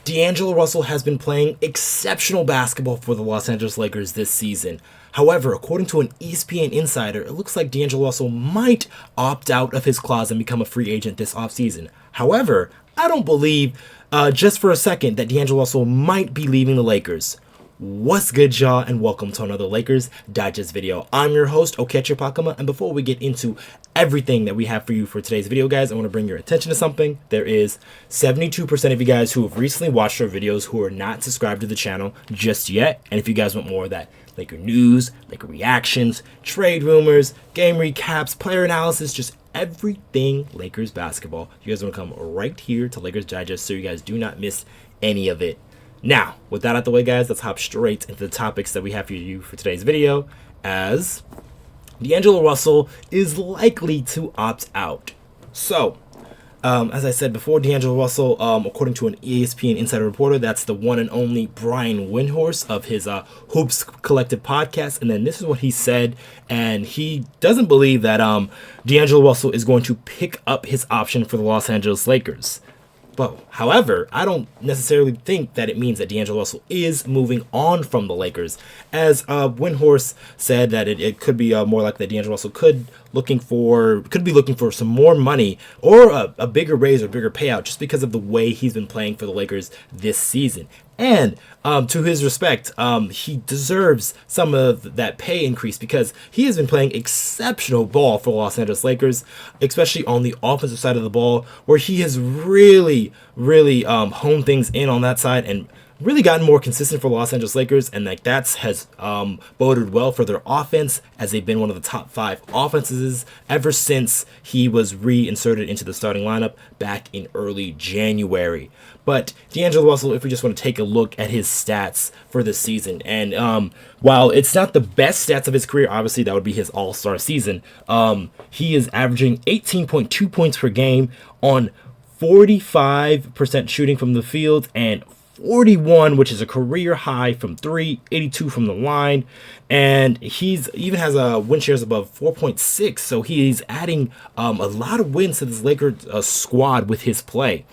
D'Angelo Russell has been playing exceptional basketball for the Los Angeles Lakers this season. However, according to an ESPN insider, it looks like D'Angelo Russell might opt out of his clause and become a free agent this offseason. However, I don't believe just for a second that D'Angelo Russell might be leaving the Lakers. What's good, y'all, and welcome to another Lakers Digest video. I'm your host, Okechi Apakama, and before we get into everything that we have for you for today's video, guys, I want to bring your attention to something. There is 72% of you guys who have recently watched our videos who are not subscribed to the channel just yet, and if you guys want more of that Laker news, Laker reactions, trade rumors, game recaps, player analysis, just everything Lakers basketball, you guys want to come right here to Lakers Digest so you guys do not miss any of it. Now, with that out the way, guys, let's hop straight into the topics that we have for you for today's video, as D'Angelo Russell is likely to opt out. So, as I said before, D'Angelo Russell, according to an ESPN insider reporter, that's the one and only Brian Windhorst of his Hoops Collective podcast, and then this is what he said, and he doesn't believe that D'Angelo Russell is going to pick up his option for the Los Angeles Lakers. But, however, I don't necessarily think that it means that D'Angelo Russell is moving on from the Lakers. As Windhorst said, that it could be more like that D'Angelo Russell could be looking for some more money or a bigger raise or bigger payout just because of the way he's been playing for the Lakers this season. And to his respect, he deserves some of that pay increase because he has been playing exceptional ball for the Los Angeles Lakers, especially on the offensive side of the ball, where he has really honed things in on that side and really gotten more consistent for Los Angeles Lakers, and that has boded well for their offense, as they've been one of the top 5 offenses ever since he was reinserted into the starting lineup back in early January. But D'Angelo Russell, if we just want to take a look at his stats for this season, and while it's not the best stats of his career, obviously that would be his all-star season, he is averaging 18.2 points per game on 45% shooting from the field and 41, which is a career high from 3, 82 from the line, and he's even has a win shares above 4.6, so he's adding a lot of wins to this Lakers squad with his play.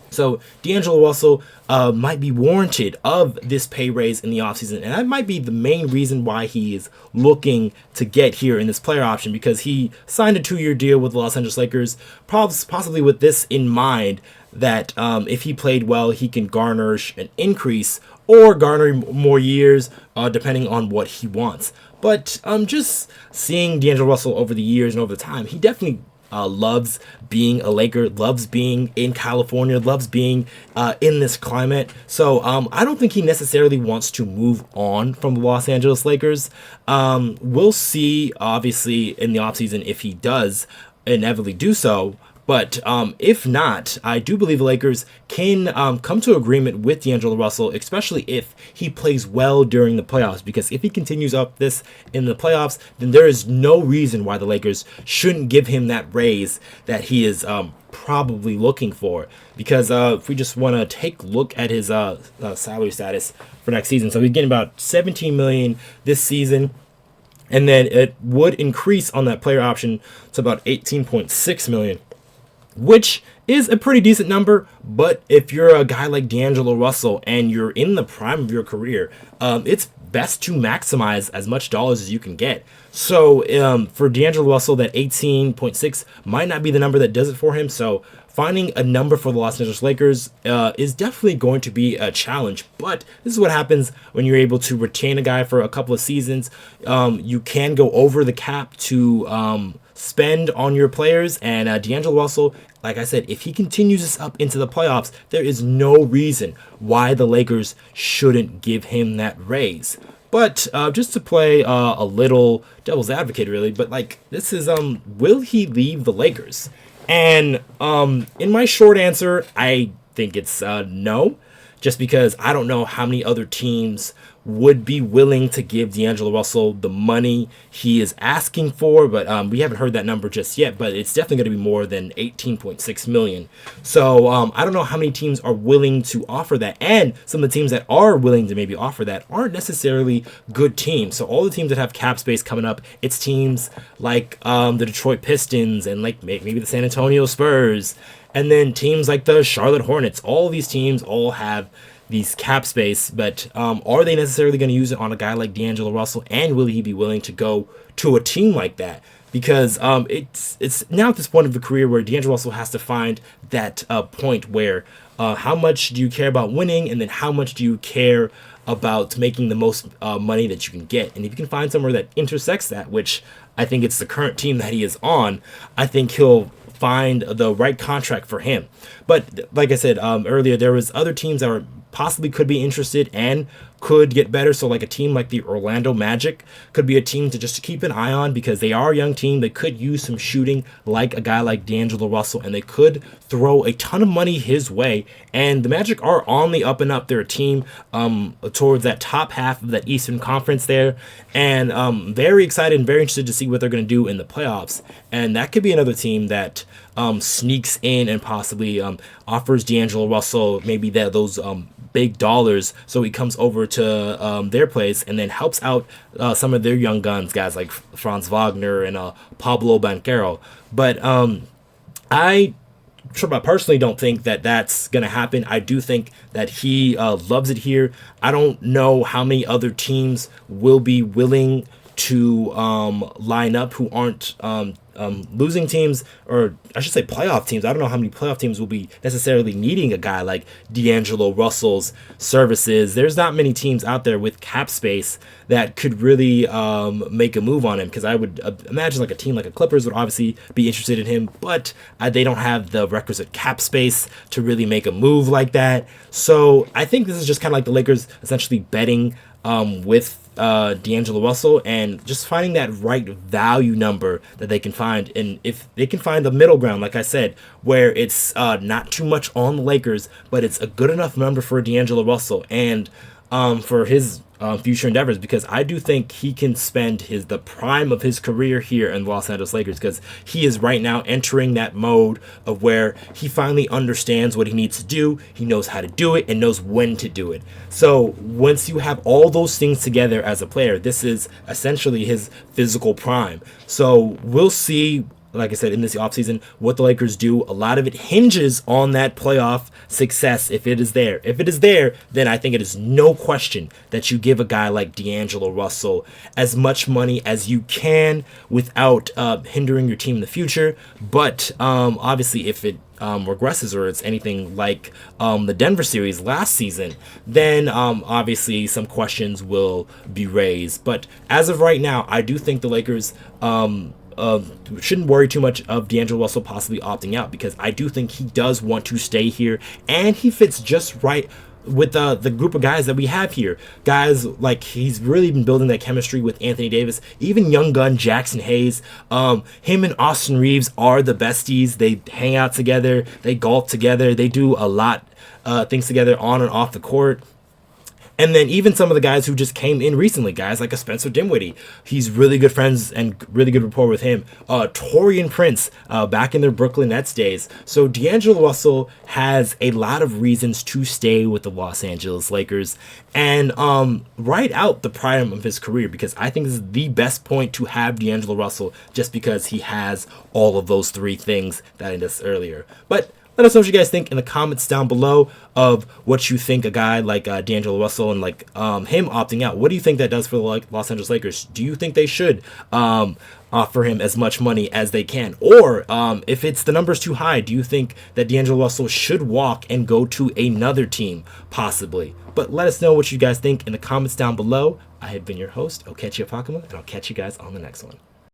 So D'Angelo Russell might be warranted of this pay raise in the offseason, and that might be the main reason why he is looking to get here in this player option, because he signed a 2-year deal with the Los Angeles Lakers, possibly with this in mind, that if he played well, he can garner an increase or garner more years, depending on what he wants. But just seeing D'Angelo Russell over the years and over the time, he definitely loves being a Laker, loves being in California, loves being in this climate. So I don't think he necessarily wants to move on from the Los Angeles Lakers. We'll see, obviously, in the offseason if he does inevitably do so. But if not, I do believe the Lakers can come to agreement with D'Angelo Russell, especially if he plays well during the playoffs. Because if he continues up this in the playoffs, then there is no reason why the Lakers shouldn't give him that raise that he is probably looking for. Because if we just want to take a look at his salary status for next season, so he's getting about $17 million this season. And then it would increase on that player option to about $18.6 million. Which is a pretty decent number, but if you're a guy like D'Angelo Russell and you're in the prime of your career, it's best to maximize as much dollars as you can get. So for D'Angelo Russell, that 18.6 might not be the number that does it for him. So finding a number for the Los Angeles Lakers is definitely going to be a challenge. But this is what happens when you're able to retain a guy for a couple of seasons. You can go over the cap to spend on your players, and D'Angelo Russell, like I said, if he continues this up into the playoffs, there is no reason why the Lakers shouldn't give him that raise. But just to play a little devil's advocate, really, but like this is will he leave the Lakers? And in my short answer, I think it's no, just because I don't know how many other teams would be willing to give D'Angelo Russell the money he is asking for, but we haven't heard that number just yet, but it's definitely going to be more than $18.6 million. So I don't know how many teams are willing to offer that, and some of the teams that are willing to maybe offer that aren't necessarily good teams. So all the teams that have cap space coming up, it's teams like the Detroit Pistons and like maybe the San Antonio Spurs And then teams like the Charlotte Hornets, all these teams all have these cap space, but are they necessarily going to use it on a guy like D'Angelo Russell? And will he be willing to go to a team like that? Because it's now at this point of the career where D'Angelo Russell has to find that point where how much do you care about winning, and then how much do you care about making the most money that you can get. And if you can find somewhere that intersects that, which I think it's the current team that he is on, I think he'll find the right contract for him. But like I said earlier, there was other teams that possibly could be interested and could get better. So like a team like the Orlando Magic could be a team to just keep an eye on, because they are a young team. They could use some shooting like a guy like D'Angelo Russell, and they could throw a ton of money his way. And the Magic are on the up and up. They're a team towards that top half of that Eastern Conference there, and very excited and very interested to see what they're going to do in the playoffs. And that could be another team that sneaks in and possibly offers D'Angelo Russell maybe those big dollars, so he comes over to their place and then helps out some of their young guns, guys like Franz Wagner and Pablo Banchero. But I personally don't think that that's going to happen. I do think that he loves it here. I don't know how many other teams will be willing to line up who aren't losing teams, or I should say playoff teams. I don't know how many playoff teams will be necessarily needing a guy like D'Angelo Russell's services. There's not many teams out there with cap space that could really make a move on him, because I would imagine like a team like a Clippers would obviously be interested in him, but they don't have the requisite cap space to really make a move like that. So I think this is just kind of like the Lakers essentially betting with D'Angelo Russell and just finding that right value number that they can find. And if they can find the middle ground, like I said, where it's not too much on the Lakers, but it's a good enough number for D'Angelo Russell and for his future endeavors, because I do think he can spend the prime of his career here in the Los Angeles Lakers, because he is right now entering that mode of where he finally understands what he needs to do. He knows how to do it and knows when to do it. So once you have all those things together as a player, this is essentially his physical prime. So we'll see, like I said, in this offseason, what the Lakers do. A lot of it hinges on that playoff success, if it is there. If it is there, then I think it is no question that you give a guy like D'Angelo Russell as much money as you can without hindering your team in the future. But obviously, if it regresses or it's anything like the Denver series last season, then obviously some questions will be raised. But as of right now, I do think the Lakers shouldn't worry too much of D'Angelo Russell possibly opting out, because I do think he does want to stay here, and he fits just right with the group of guys that we have here. Guys like, he's really been building that chemistry with Anthony Davis, even young gun Jackson Hayes. Him and Austin Reaves are the besties. They hang out together, they golf together, they do a lot things together on and off the court. And then even some of the guys who just came in recently, guys like a Spencer Dinwiddie, he's really good friends and really good rapport with him. Taurean Prince, back in their Brooklyn Nets days. So D'Angelo Russell has a lot of reasons to stay with the Los Angeles Lakers and ride out the prime of his career, because I think this is the best point to have D'Angelo Russell, just because he has all of those three things that I discussed earlier. But let us know what you guys think in the comments down below of what you think a guy like D'Angelo Russell and like him opting out. What do you think that does for the Los Angeles Lakers? Do you think they should offer him as much money as they can? Or if it's the numbers too high, do you think that D'Angelo Russell should walk and go to another team possibly? But let us know what you guys think in the comments down below. I have been your host, Okechi Apakama, and I'll catch you guys on the next one.